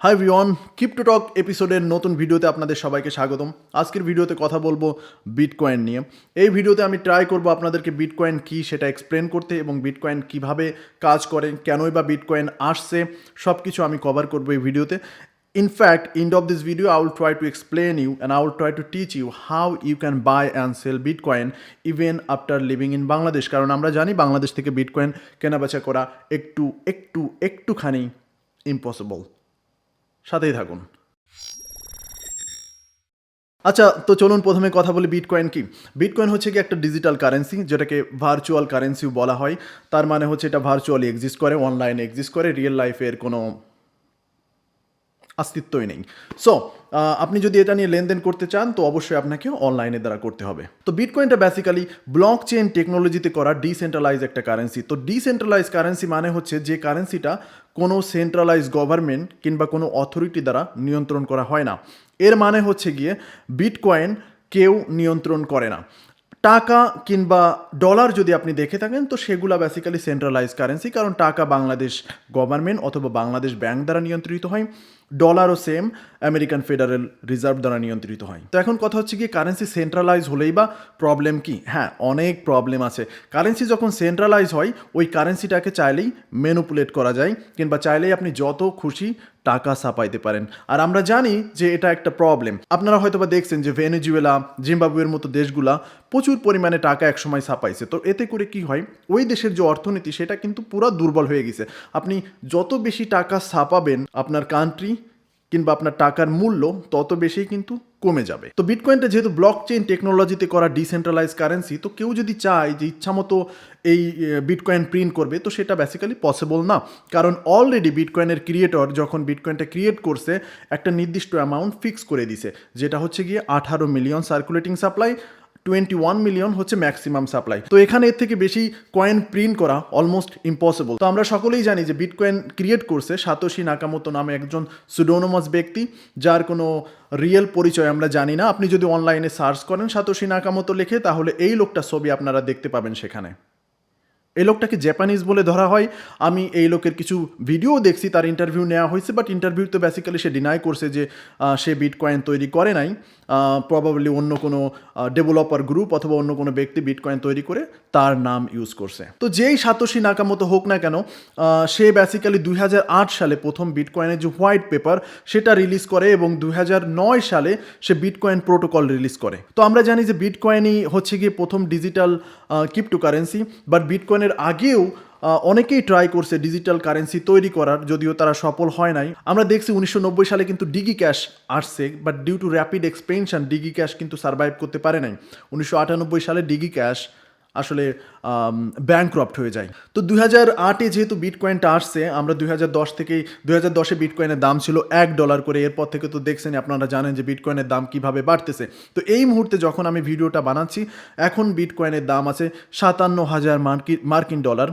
Hi everyone, crypto টক এপিসোডের নতুন ভিডিওতে আপনাদের সবাইকে স্বাগতম। আজকের ভিডিওতে কথা বলবো বিটকয়েন নিয়ে। এই ভিডিওতে আমি ট্রাই করব আপনাদেরকে বিটকয়েন কী সেটা এক্সপ্লেন করতে এবং বিটকয়েন কিভাবে কাজ করে, কেনই বা বিটকয়েন আসছে, সব কিছু আমি কভার করবো এই ভিডিওতে। In fact, end of this video, I will try to explain you and I will try to teach you how you can buy and sell Bitcoin even after living in Bangladesh. কারণ আমরা জানি বাংলাদেশ থেকে bitcoin কেনাবেচা করা একটুখানি impossible. সাথেই থাকুন। আচ্ছা, তো চলুন প্রথমে কথা বলি বিটকয়েন কি। বিটকয়েন হচ্ছে কি একটা ডিজিটাল কারেন্সি, যেটাকে ভার্চুয়াল কারেন্সিও বলা হয়। তার মানে হচ্ছে এটা ভার্চুয়ালি এক্সিস্ট করে, অনলাইনে এক্সিস্ট করে, রিয়েল লাইফের কোনো অস্তিত্বই নেই। সো আপনি যদি এটা নিয়ে লেনদেন করতে চান তো অবশ্যই আপনাকে অনলাইনের দ্বারা করতে হবে। তো বিটকয়েনটা বেসিক্যালি ব্লক চেইন টেকনোলজিতে করা ডিসেন্ট্রালাইজ একটা কারেন্সি। তো ডিসেন্ট্রালাইজ কারেন্সি মানে হচ্ছে যে কারেন্সিটা কোনো সেন্ট্রালাইজ গভর্নমেন্ট কিংবা কোনো অথরিটি দ্বারা নিয়ন্ত্রণ করা হয় না। এর মানে হচ্ছে গিয়ে বিটকয়েন কেউ নিয়ন্ত্রণ করে না। টাকা কিংবা ডলার যদি আপনি দেখে থাকেন তো সেগুলো বেসিক্যালি সেন্ট্রালাইজ কারেন্সি, কারণ টাকা বাংলাদেশ গভর্নমেন্ট অথবা বাংলাদেশ ব্যাংক দ্বারা নিয়ন্ত্রিত হয়। ডলারও সেম আমেরিকান ফেডারেল রিজার্ভ দ্বারা নিয়ন্ত্রিত হয়। তো এখন কথা হচ্ছে কি, কারেন্সি সেন্ট্রালাইজ হলেই বা প্রবলেম কি? হ্যাঁ, অনেক প্রবলেম আছে। কারেন্সি যখন সেন্ট্রালাইজ হয় ওই কারেন্সিটাকে চাইলেই ম্যানিপুলেট করা যায় কিংবা চাইলেই আপনি যত খুশি টাকা ছাপাইতে পারেন। আর আমরা জানি যে এটা একটা প্রবলেম। আপনারা হয়তো বা দেখছেন যে ভেনেজুয়েলা, জিম্বাবুয়ের মতো দেশগুলা প্রচুর পরিমাণে টাকা একসময় ছাপাইছে। তো এতে করে কি হয়, ওই দেশের যে অর্থনীতি সেটা কিন্তু পুরো দুর্বল হয়ে গেছে। আপনি যত বেশি টাকা ছাপাবেন আপনার কান্ট্রি কিংবা আপনার টাকার মূল্য তত বেশি কিন্তু কমে যাবে। তো বিটকয়েনটা যেহেতু ব্লক চেইন টেকনোলজিতে করা ডিসেন্ট্রালাইজ কারেন্সি, তো কেউ যদি চায় যে ইচ্ছামতো এই বিটকয়েন প্রিন্ট করবে তো সেটা বেসিক্যালি পসিবল না। কারণ অলরেডি বিটকয়েনের ক্রিয়েটর যখন বিটকয়েনটা ক্রিয়েট করছে একটা নির্দিষ্ট অ্যামাউন্ট ফিক্স করে দিছে, যেটা হচ্ছে গিয়ে 18 মিলিয়ন সার্কুলেটিং সাপ্লাই, 21 মিলিয়ন হচ্ছে ম্যাক্সিমাম সাপ্লাই। তো এখানে এর থেকে বেশি কয়েন প্রিন্ট করা অলমোস্ট ইম্পসিবল। তো আমরা সকলেই জানি যে বিটকয়েন ক্রিয়েট করছে সাতোশি নাকামোতো নামে একজন সুডোনোমাস ব্যক্তি, যার কোনো রিয়েল পরিচয় আমরা জানি না। আপনি যদি অনলাইনে সার্চ করেন সাতোশি নাকামোতো লিখে তাহলে এই লোকটার ছবি আপনারা দেখতে পাবেন সেখানে। এই লোকটাকে জাপানিজ বলে ধরা হয়। আমি এই লোকের কিছু ভিডিও দেখছি, তার ইন্টারভিউ নেওয়া হয়েছে, বাট ইন্টারভিউতে বেসিক্যালি সে ডিনাই করছে যে সে বিটকয়েন তৈরি করে নাই। প্রবাবলি অন্য কোনো ডেভেলপার গ্রুপ অথবা অন্য কোনো ব্যক্তি বিটকয়েন তৈরি করে তার নাম ইউজ করছে। তো যেই সাতোশি নাকামোতো হোক না কেন, সে বেসিক্যালি 2008 সালে প্রথম বিটকয়েনের যে হোয়াইট পেপার সেটা রিলিজ করে এবং 2009 সালে সে বিটকয়েন প্রোটোকল রিলিজ করে। তো আমরা জানি যে বিটকয়েনই হচ্ছে গিয়ে প্রথম ডিজিটাল ক্রিপ্টোকারেন্সি, বাট বিটকয়েনের আগেও অনেকেই ট্রাই করছে ডিজিটাল কারেন্সি তৈরি করার, যদিও তারা সফল হয় নাই। আমরা দেখছি 1990 সালে কিন্তু ডিগি ক্যাশ আসছে, but due to rapid expansion DigiCash কিন্তু সার্ভাইভ করতে পারে নাই। 1998 সালে ডিগি ক্যাশ আসলে ব্যাংক্রাপ্ট হয়ে যায়। তো 2008-এ যেহেতু বিটকয়েনটা আসছে, আমরা 2010 থেকেই 2010-এ বিটকয়েনের দাম ছিল $1 করে। এরপর থেকে তো দেখছেন, আপনারা জানেন যে বিটকয়েনের দাম কিভাবে বাড়তেছে। তো এই মুহূর্তে যখন আমি ভিডিওটা বানাচ্ছি এখন বিটকয়েনের দাম আছে 57,000 মার্কিন ডলার।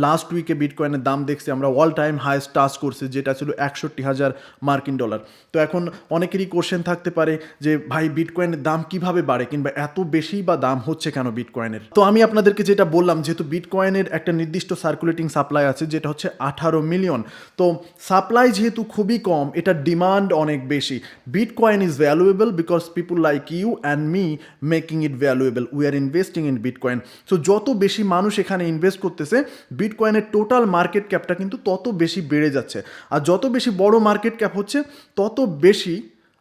লাস্ট উইকে বিটকয়েনের দাম দেখছি আমরা অল টাইম হাইস্ট টাচ করছে, যেটা ছিল 61,000 মার্কিন ডলার। তো এখন অনেকেরই কোশ্চেন থাকতে পারে যে ভাই বিটকয়েনের দাম কিভাবে বাড়ে কিংবা এত বেশি বা দাম হচ্ছে কেন বিটকয়েনের। তো আমি আপনাদেরকে যেটা বললাম, যেহেতু বিটকয়েনের একটা নির্দিষ্ট সার্কুলেটিং সাপ্লাই আছে যেটা হচ্ছে 18 মিলিয়ন। তো সাপ্লাই যেহেতু খুবই কম, এটা ডিমান্ড অনেক বেশি। Bitcoin is valuable because people like you and me making it valuable, we are investing in Bitcoin. So যত বেশি মানুষ এখানে ইনভেস্ট করতেছে বিটকয়েনের টোটাল মার্কেট ক্যাপটা কিন্তু তত বেশি বেড়ে যাচ্ছে। আর যত বেশি বড় মার্কেট ক্যাপ হচ্ছে তত বেশি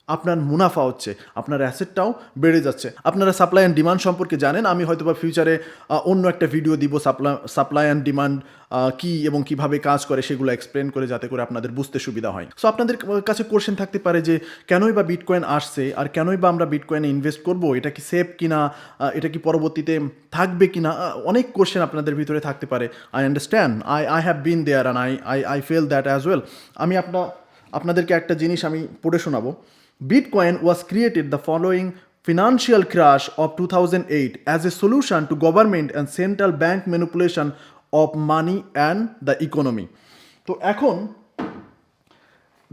আপনার মুনাফা হচ্ছে, আপনার অ্যাসেটটাও বেড়ে যাচ্ছে। আপনারা সাপ্লাই অ্যান্ড ডিমান্ড সম্পর্কে জানেন, আমি হয়তো বা ফিউচারে অন্য একটা ভিডিও দিব সাপ্লাই অ্যান্ড ডিমান্ড কী এবং কিভাবে কাজ করে সেগুলো এক্সপ্লেন করে, যাতে করে আপনাদের বুঝতে সুবিধা হয়। সো আপনাদের কাছে কোশ্চেন থাকতে পারে যে কেনই বা বিটকয়েন আসছে আর কেনই বা আমরা বিটকয়েনে ইনভেস্ট করব, এটা কি সেফ কিনা, এটা কি পরবর্তীতে থাকবে কিনা, অনেক কোশ্চেন আপনাদের ভিতরে থাকতে পারে। I understand, I have been there and I feel that as well. আমি আপনাদেরকে একটা জিনিস আমি পড়ে শোনাবো। Bitcoin was created the following financial crash of 2008 as a solution to government and central bank manipulation of money and the economy. তো এখন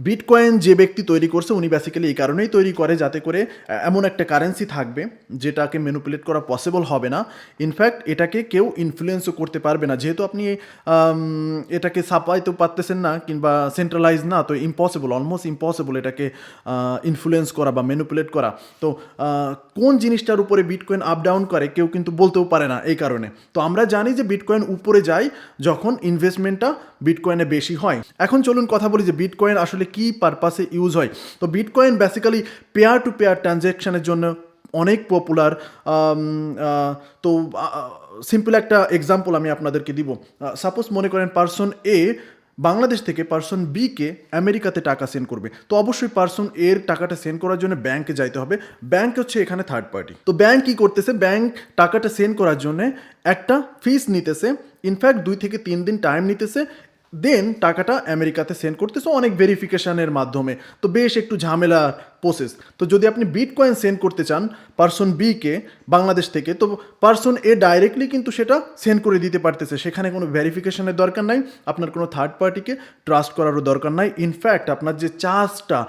bitcoin যে ব্যক্তি তৈরি করছে উনি বেসিক্যালি এই কারণেই তৈরি করে যাতে করে এমন একটা কারেন্সি থাকবে যেটাকে ম্যানিপুলেট করা পসিবল হবে না, ইনফ্যাক্ট এটাকে কেউ ইনফ্লুয়েন্সও করতে পারবে না, যেহেতু আপনি এটাকে ছাপাইতে পারতেছেন না কিংবা সেন্ট্রালাইজ না, তো ইম্পসিবল, অলমোস্ট ইম্পসিবল এটাকে ইনফ্লুয়েন্স করা বা ম্যানিপুলেট করা। তো কোন জিনিসটার উপরে বিটকয়েন আপ ডাউন করে কেউ কিন্তু বলতেও পারে না এই কারণে। তো আমরা জানি যে বিটকয়েন উপরে যায় যখন ইনভেস্টমেন্টটা বিটকয়েনে বেশি হয়। এখন চলুন কথা বলি যে বিটকয়েন আসলে কি পারপাসে ইউজ হয়। তো bitcoin basically peer to peer ট্রানজ্যাকশনের জন্য অনেক পপুলার। তো সিম্পল একটা এক্সাম্পল আমি আপনাদেরকে দিব। সাপোজ মনে করেন পারসন এ বাংলাদেশ থেকে পারসন বিকে আমেরিকাতে টাকা সেন্ড করবে, তো অবশ্যই পারসন এর টাকাটা সেন্ড করার জন্য ব্যাংকে যাইতে হবে। ব্যাংক হচ্ছে এখানে থার্ড পার্টি। তো ব্যাংক কী করতেছে, ব্যাংক টাকাটা সেন্ড করার জন্য একটা ফিস নিতেছে, ইনফ্যাক্ট 2 থেকে 3 দিন টাইম নিতেছে, দেন টাকাটা আমেরিকাতে সেন্ড করতেছে অনেক ভেরিফিকেশনের মাধ্যমে। তো বেশ একটু ঝামেলা প্রসেস। তো যদি আপনি বিটকয়েন সেন্ড করতে চান পারসন বিকে বাংলাদেশ থেকে, তো পারসন এ ডাইরেক্টলি কিন্তু সেটা সেন্ড করে দিতে পারতেছে, সেখানে কোনো ভেরিফিকেশনের দরকার নাই, আপনার কোনো থার্ড পার্টিকে ট্রাস্ট করারও দরকার নাই। ইনফ্যাক্ট আপনার যে চার্জটা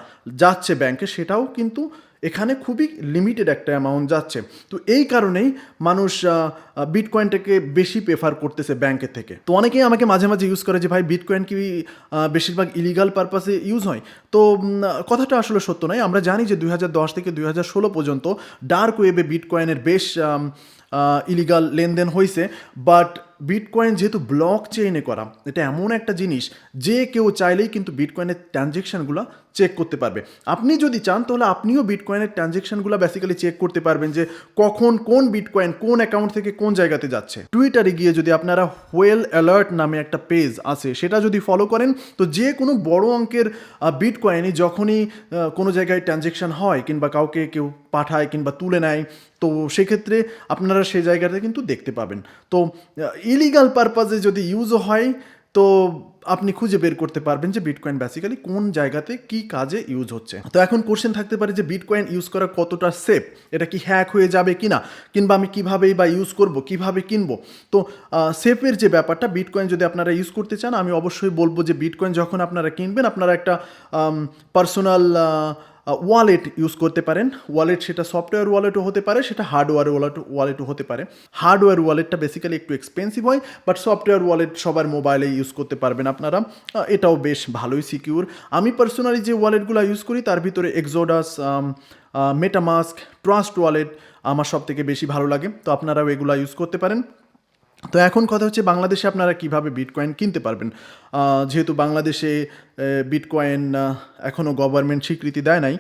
যাচ্ছে ব্যাংকে সেটাও কিন্তু এখানে খুবই লিমিটেড একটা অ্যামাউন্ট যাচ্ছে। তো এই কারণেই মানুষ বিটকয়েনটাকে বেশি প্রেফার করতেছে ব্যাংকের থেকে। তো অনেকেই আমাকে মাঝে মাঝে ইউজ করে যে ভাই বিটকয়েন কি বেশিরভাগ ইলিগাল পারপাসে ইউজ হয়। তো কথাটা আসলে সত্য নয়। আমরা জানি যে 2010 থেকে 2016 পর্যন্ত ডার্ক ওয়েবে বিটকয়েনের বেশ ইলিগাল লেনদেন হয়েছে, বাট বিটকয়েন যেহেতু ব্লক চেইনে করা, এটা এমন একটা জিনিস যে কেউ চাইলেই কিন্তু বিটকয়েনের ট্রানজ্যাকশানগুলো চেক করতে পারবে। আপনি যদি চান তাহলে আপনিও বিটকয়েনের ট্রানজ্যাকশানগুলো বেসিক্যালি চেক করতে পারবেন যে কখন কোন বিটকয়েন কোন অ্যাকাউন্ট থেকে কোন জায়গাতে যাচ্ছে। টুইটারে গিয়ে যদি আপনারা হোয়েল অ্যালার্ট নামে একটা পেজ আছে সেটা যদি ফলো করেন, তো যে কোনো বড় অঙ্কের বিটকয়েনই যখনই কোনো জায়গায় ট্রানজ্যাকশান হয় কিংবা কাউকে কেউ পাঠায় কিংবা তুলে নেয়, তো সেক্ষেত্রে আপনারা সেই জায়গাটা কিন্তু দেখতে পাবেন। তো ইলিগাল পারপাসে যদি ইউজও হয় তো আপনি খুঁজে বের করতে পারবেন যে বিটকয়েন বেসিক্যালি কোন জায়গাতে কি কাজে ইউজ হচ্ছে। তো এখন কোশ্চেন থাকতে পারে যে বিটকয়েন ইউজ করা কতটা সেফ, এটা কি হ্যাক হয়ে যাবে কিনা, কিংবা আমি কিভাবেই বা ইউজ করব, কিভাবে কিনবো। তো সেফের যে ব্যাপারটা, বিটকয়েন যদি আপনারা ইউজ করতে চান আমি অবশ্যই বলবো যে বিটকয়েন যখন আপনারা কিনবেন আপনারা একটা পার্সোনাল ওয়ালেট ইউজ করতে পারেন। ওয়ালেট সেটা সফটওয়্যার ওয়ালেটও হতে পারে, সেটা হার্ডওয়্যার ওয়ালেটও হতে পারে। হার্ডওয়্যার ওয়ালেটটা বেসিক্যালি একটু এক্সপেন্সিভ হয়, বাট সফটওয়্যার ওয়ালেট সবার মোবাইলে ইউজ করতে পারবেন আপনারা, এটাও বেশ ভালোই সিকিউর। আমি পার্সোনালি যে ওয়ালেটগুলো ইউজ করি তার ভিতরে এক্সোডাস, মেটামাস্ক, ট্রাস্ট ওয়ালেট আমার সব থেকে বেশি ভালো লাগে, তো আপনারাও এগুলো ইউজ করতে পারেন। তো এখন কথা হচ্ছে বাংলাদেশে আপনারা কিভাবে বিটকয়েন কিনতে পারবেন। যেহেতু বাংলাদেশে বিটকয়েন এখনও গভর্নমেন্ট স্বীকৃতি দেয় নাই,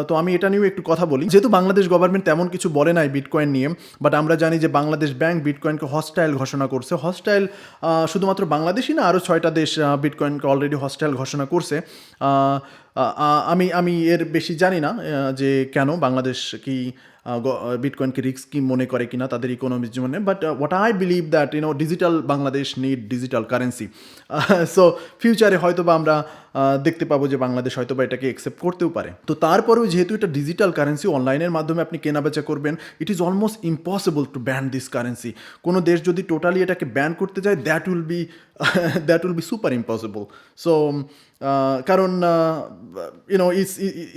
তো আমি এটা নিয়েও একটু কথা বলি। যেহেতু বাংলাদেশ গভর্নমেন্ট তেমন কিছু বলে নাই বিটকয়েন নিয়ে, বাট আমরা জানি যে বাংলাদেশ ব্যাংক বিটকয়েনকে হস্টাইল ঘোষণা করছে। হস্টাইল শুধুমাত্র বাংলাদেশই না, আরও 6টা দেশ বিটকয়েনকে অলরেডি হস্টাইল ঘোষণা করছে। আমি এর বেশি জানি না যে কেন বাংলাদেশ কি বিটকয়েনকে রিস্ক কি মনে করে কিনা তাদের ইকোনমির জন্য, but what I believe that digital Bangladesh need digital currency. So ফিউচারে হয়তো বা আমরা দেখতে পাবো যে বাংলাদেশ হয়তো বা এটাকে অ্যাকসেপ্ট করতেও পারে। তো তারপরেও যেহেতু এটা ডিজিটাল কারেন্সি, অনলাইনের মাধ্যমে আপনি কেনাবেচা করবেন, it is almost impossible to ban this currency. কোনো দেশ যদি টোটালি এটাকে ব্যান করতে যায় that will be super impossible. So কারণ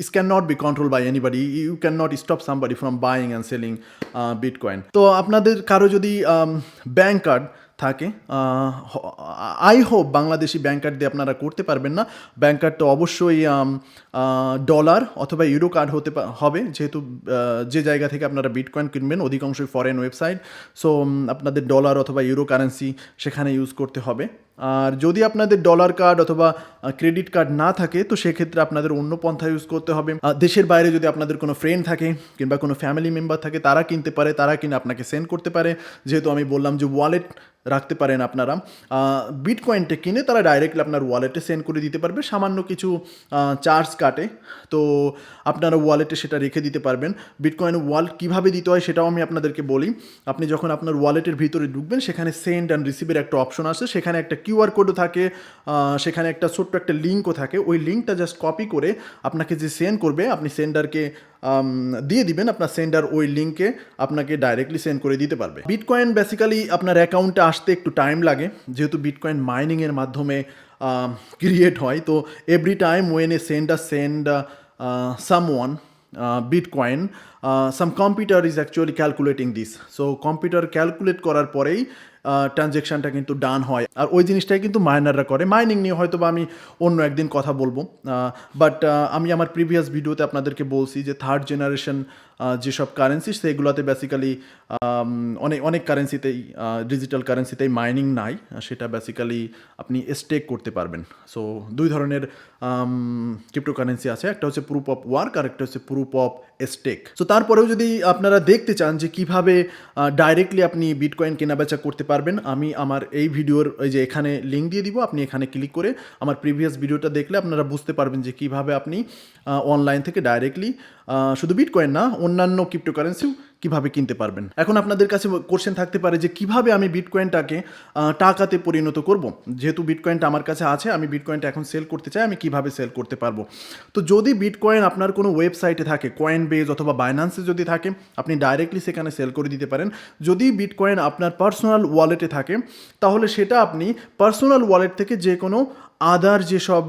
is can not be control by anybody, you can not stop somebody from buying and selling bitcoin. তো আপনাদের কারো যদি ব্যাংক কার্ড থাকে, I hope Bangladeshi bank card দিয়ে আপনারা করতে পারবেন না। ব্যাংক কার্ডটা অবশ্যই ডলার অথবা ইউরো কার্ড হবে, যেহেতু যে জায়গা থেকে আপনারা বিটকয়েন কিনবেন অধিকাংশই ফরেন ওয়েবসাইট। সো আপনাদের ডলার অথবা ইউরো কারেন্সি সেখানে ইউজ করতে হবে। আর যদি আপনাদের ডলার কার্ড অথবা ক্রেডিট কার্ড না থাকে তো সেক্ষেত্রে আপনাদের অন্য পন্থা ইউজ করতে হবে। দেশের বাইরে যদি আপনাদের কোনো ফ্রেন্ড থাকে কিংবা কোনো ফ্যামিলি মেম্বার থাকে তারা কিনতে পারে, তারা কিনে আপনাকে সেন্ড করতে পারে। যেহেতু আমি বললাম যে ওয়ালেট রাখতে পারেন আপনারা, বিটকয়েনটা কিনে তারা ডাইরেক্টলি আপনার ওয়ালেটে সেন্ড করে দিতে পারবে, সামান্য কিছু চার্জ কাটে, তো আপনারা ওয়ালেটে সেটা রেখে দিতে পারবেন। বিটকয়েন ওয়ালেট কীভাবে দিতে হয় সেটাও আমি আপনাদেরকে বলি। আপনি যখন আপনার ওয়ালেটের ভিতরে ঢুকবেন সেখানে সেন্ড অ্যান্ড রিসিভের একটা অপশন আছে, সেখানে একটা কিউআর কোডও থাকে, সেখানে একটা ছোট্ট একটা লিঙ্কও থাকে। ওই লিঙ্কটা জাস্ট কপি করে আপনাকে যে সেন্ড করবে আপনি সেন্ডারকে দিয়ে দিবেন, আপনার সেন্ডার ওই লিঙ্কে আপনাকে ডাইরেক্টলি সেন্ড করে দিতে পারবে। বিটকয়েন বেসিক্যালি আপনার অ্যাকাউন্টে আসতে একটু টাইম লাগে, যেহেতু বিটকয়েন মাইনিংয়ের মাধ্যমে ক্রিয়েট হয়। তো every time when I send someone Bitcoin, some computer is actually calculating this. So computer calculate করার পরেই ট্রানজ্যাকশানটা কিন্তু ডান হয়। আর ওই জিনিসটাই কিন্তু মাইনাররা করে। মাইনিং নিয়ে হয়তো বা আমি অন্য একদিন কথা বলবো, বাট আমি আমার প্রিভিয়াস ভিডিওতে আপনাদেরকে বলছি যে থার্ড জেনারেশন যেসব কারেন্সি সেগুলোতে বেসিক্যালি অনেক অনেক কারেন্সিতেই ডিজিটাল কারেন্সিতেই মাইনিং নাই, সেটা বেসিক্যালি আপনি স্টেক করতে পারবেন। সো দুই ধরনের ক্রিপ্টোকারেন্সি আছে, একটা হচ্ছে প্রুফ অফ ওয়ার্ক আর একটা হচ্ছে প্রুফ অফ স্টেক। সো তারপরেও যদি আপনারা দেখতে চান যে কিভাবে ডাইরেক্টলি আপনি বিটকয়েন কেনাবেচা করতে পারবেন, আমি আমার এই ভিডিওর ওই যে এখানে লিঙ্ক দিয়ে দিব, আপনি এখানে ক্লিক করে আমার প্রিভিয়াস ভিডিওটা দেখলে আপনারা বুঝতে পারবেন যে কিভাবে আপনি অনলাইন থেকে ডাইরেক্টলি শুধু বিটকয়েন না অন্যান্য ক্রিপ্টোকারেন্সিও কিভাবে কিনতে পারবেন। এখন আপনাদের কাছে কোশ্চেন থাকতে পারে যে কিভাবে আমি বিটকয়েনটাকে টাকাতে পরিণত করব। যেহেতু বিটকয়েনটা আমার কাছে আছে, আমি বিটকয়েনটা এখন সেল করতে চাই, আমি কিভাবে সেল করতে পারবো। তো যদি বিটকয়েন আপনার কোনো ওয়েবসাইটে থাকে, কয়েন বেজ অথবা বাইন্যান্সে যদি থাকে, আপনি ডাইরেক্টলি সেখানে সেল করে দিতে পারেন। যদি বিটকয়েন আপনার পার্সোনাল ওয়ালেটে থাকে, তাহলে সেটা আপনি পার্সোনাল ওয়ালেট থেকে যে কোনো আদার যেসব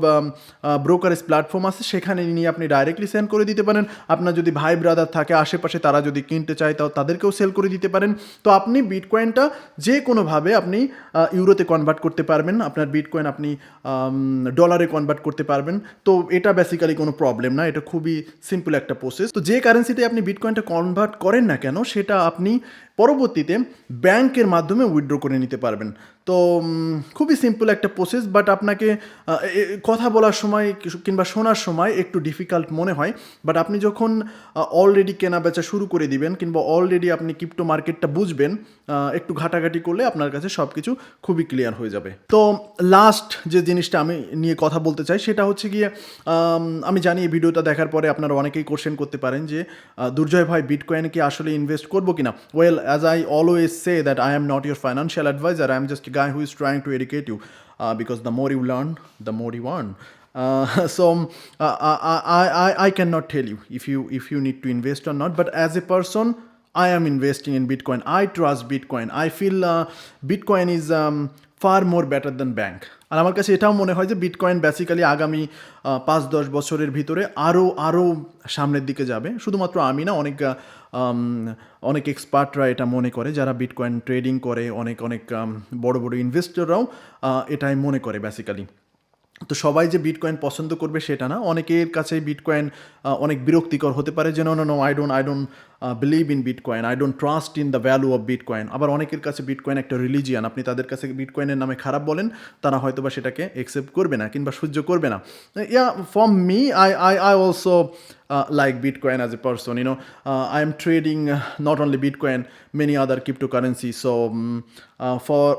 ব্রোকারেজ প্ল্যাটফর্ম আছে সেখানে নিয়ে আপনি ডাইরেক্টলি সেল করে দিতে পারেন। আপনার যদি ভাই ব্রাদার থাকে আশেপাশে, তারা যদি কিনতে চায় তাও তাদেরকেও সেল করে দিতে পারেন। তো আপনি বিটকয়েনটা যে কোনোভাবে আপনি ইউরোতে কনভার্ট করতে পারবেন, আপনার বিটকয়েন আপনি ডলারে কনভার্ট করতে পারবেন। তো এটা বেসিক্যালি কোনো প্রবলেম না, এটা খুবই সিম্পল একটা প্রসেস। তো যে কারেন্সিতে আপনি বিটকয়েনটা কনভার্ট করেন না কেন, সেটা আপনি পরবর্তীতে ব্যাংকের মাধ্যমে উইথড্র করে নিতে পারবেন। তো খুবই সিম্পল একটা প্রসেস, বাট আপনাকে কথা বলার সময় কিংবা শোনার সময় একটু ডিফিকাল্ট মনে হয়। বাট আপনি যখন অলরেডি কেনা বেচা শুরু করে দিবেন কিংবা অলরেডি আপনি ক্রিপ্টো মার্কেটটা বুঝবেন, একটু ঘাটাঘাটি করলে আপনার কাছে সব কিছু খুবই ক্লিয়ার হয়ে যাবে। তো লাস্ট যে জিনিসটা আমি নিয়ে কথা বলতে চাই সেটা হচ্ছে গিয়ে, আমি জানি এই ভিডিওটা দেখার পরে আপনারা অনেকেই কোশ্চেন করতে পারেন যে দুর্জয় ভাই, বিটকয়েনে কি আসলে ইনভেস্ট করবো কিনা? Well, as I always say that I am not your financial advisor. I am just a guy who is trying to educate you, because the more you learn, the more you earn. I cannot tell you if you need to invest or not. But as a person, I am investing in Bitcoin. I trust Bitcoin. I feel Bitcoin is far more better than bank. আর আমার কাছে এটাও মনে হয় যে bitcoin basically আগামী 5-10 বছরের ভিতরে আরও সামনের দিকে যাবে। শুধুমাত্র আমি না, অনেক এক্সপার্টরা এটা মনে করে, যারা বিটকয়েন ট্রেডিং করে, অনেক বড় বড় ইনভেস্টররাও এটাই মনে করে বেসিক্যালি। তো সবাই যে বিটকয়েন পছন্দ করবে সেটা না, অনেকের কাছে বিটকয়েন অনেক বিরক্তিকর হতে পারে যে no I don't believe in Bitcoin, I don't trust in the value of Bitcoin. আবার অনেকের কাছে বিটকয়েন একটা রিলিজিয়ান, আপনি তাদের কাছে বিটকয়েনের নামে খারাপ বলেন, তারা হয়তো বা সেটাকে অ্যাকসেপ্ট করবে না কিংবা সহ্য করবে না। For me, I also like Bitcoin as a person. I am trading not only Bitcoin, many other cryptocurrency. So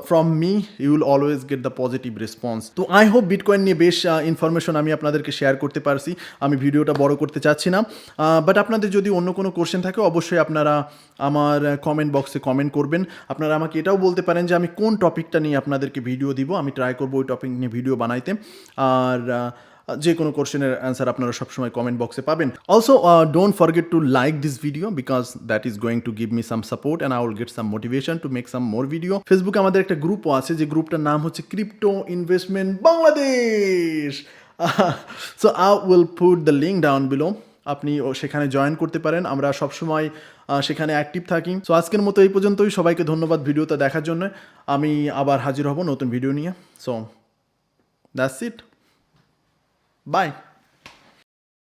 from me, you will always get the positive response. তো I hope Bitcoin নিয়ে বেশ information আমি আপনাদেরকে share করতে পারছি। আমি ভিডিওটা বড় করতে চাচ্ছি না, বাট আপনাদের যদি অন্য কোনো কোশ্চেন থাকে অবশ্যই আপনারা আমার কমেন্ট বক্সে কমেন্ট করবেন। আপনারা আমাকে এটাও বলতে পারেন যে আমি কোন টপিকটা নিয়ে আপনাদেরকে ভিডিও দিব, আমি ট্রাই করবো ওই টপিক নিয়ে ভিডিও বানাইতে। আর যে কোনো কোশ্চেনের অ্যান্সার আপনারা সবসময় কমেন্ট বক্সে পাবেন। Also don't forget to like this video, because that is going to give me some support and I will get some motivation to make some more video. ফেসবুকে আমাদের একটা গ্রুপও আছে, যে গ্রুপটার নাম হচ্ছে crypto investment Bangladesh. So I will put the link down below, আপনি সেখানে join করতে পারেন। আমরা সবসময় সেখানে অ্যাক্টিভ থাকি। সো আজকের মতো এই পর্যন্তই। সবাইকে ধন্যবাদ ভিডিওটা দেখার জন্য। আমি আবার হাজির হব নতুন ভিডিও নিয়ে। So that's it, by.